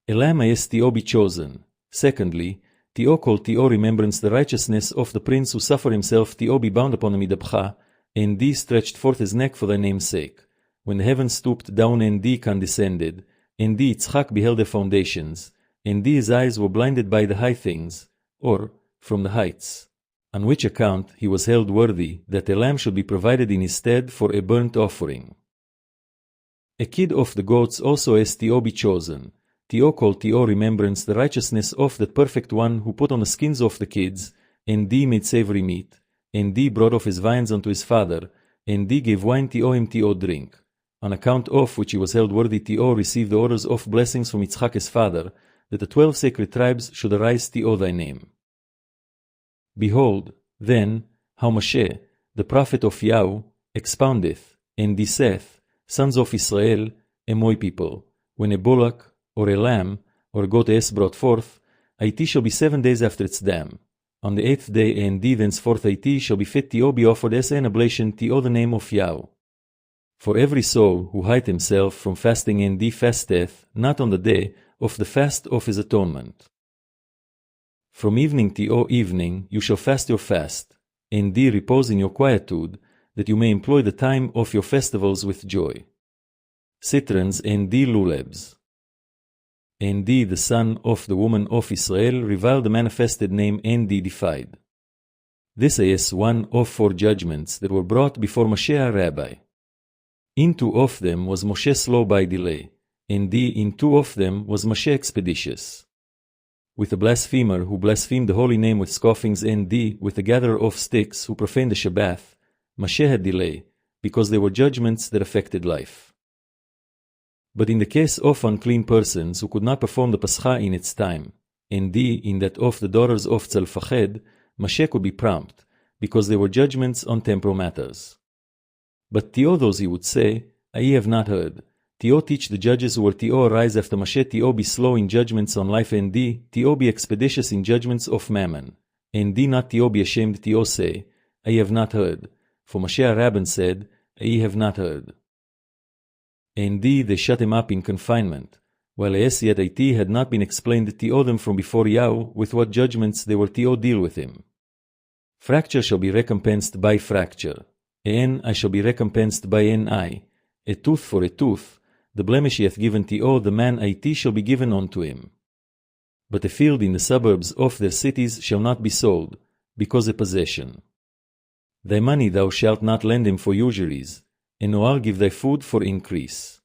A lamb is T.O. be chosen. Secondly, T.O. called T.O. remembrance the righteousness of the prince who suffered himself T.O. be bound upon the midabcha, and D stretched forth his neck for thy name's sake. When the heavens stooped down and D condescended, and D Yitzchak beheld their foundations, and D his eyes were blinded by the high things, or from the heights. On which account he was held worthy that a lamb should be provided in his stead for a burnt offering. A kid of the goats also is T.O. be chosen. T.O. called T.O. remembrance the righteousness of that perfect one who put on the skins of the kids, and D made savory meat, and D brought off his vines unto his father, and D gave wine T.O. him T.O. drink. On account of which he was held worthy, T.O. received the orders of blessings from Yitzchak his father, that the 12 sacred tribes should arise T.O. thy name. Behold, then, how Moshe, the prophet of Yahweh, expoundeth, and D saith, Sons of Israel, a my people, when a bullock, or a lamb, or a goat is brought forth, it shall be 7 days after its dam. On the 8th day, and thenceforth it shall be fit T.O. be offered as an oblation T.O. the name of Yahweh. For every soul who hide himself from fasting and fasteth, not on the day of the fast of his atonement. From evening T.O. evening you shall fast your fast, and repose in your quietude, that you may employ the time of your festivals with joy. Citrons and lulebs. And the son of the woman of Israel reviled the manifested name and defied. This is one of 4 judgments that were brought before Moshe our rabbi. In 2 of them was Moshe slow by delay, and in 2 of them was Moshe expeditious. With a blasphemer who blasphemed the holy name with scoffings, and with the gatherer of sticks who profaned the Shabbat, Moshe had delay, because they were judgments that affected life. But in the case of unclean persons who could not perform the Pascha in its time, and in that of the daughters of Tzalfached, Moshe could be prompt, because they were judgments on temporal matters. But T.O. those he would say, I have not heard. T.O. teach the judges who were T.O. arise after Moshe, T.O. be slow in judgments on life, and T.O. be expeditious in judgments of mammon, and not T.O. be ashamed, T.O. say, I have not heard. For Moshe Rabban said, I have not heard. And they shut him up in confinement, while as yet it had not been explained T.O. them from before Yahweh with what judgments they were T.O. deal with him. Fracture shall be recompensed by fracture, an eye shall be recompensed by an eye, a tooth for a tooth, the blemish he hath given T.O. the man it shall be given unto him. But a field in the suburbs of their cities shall not be sold, because a possession. Thy money thou shalt not lend him for usuries, and nor give thy food for increase.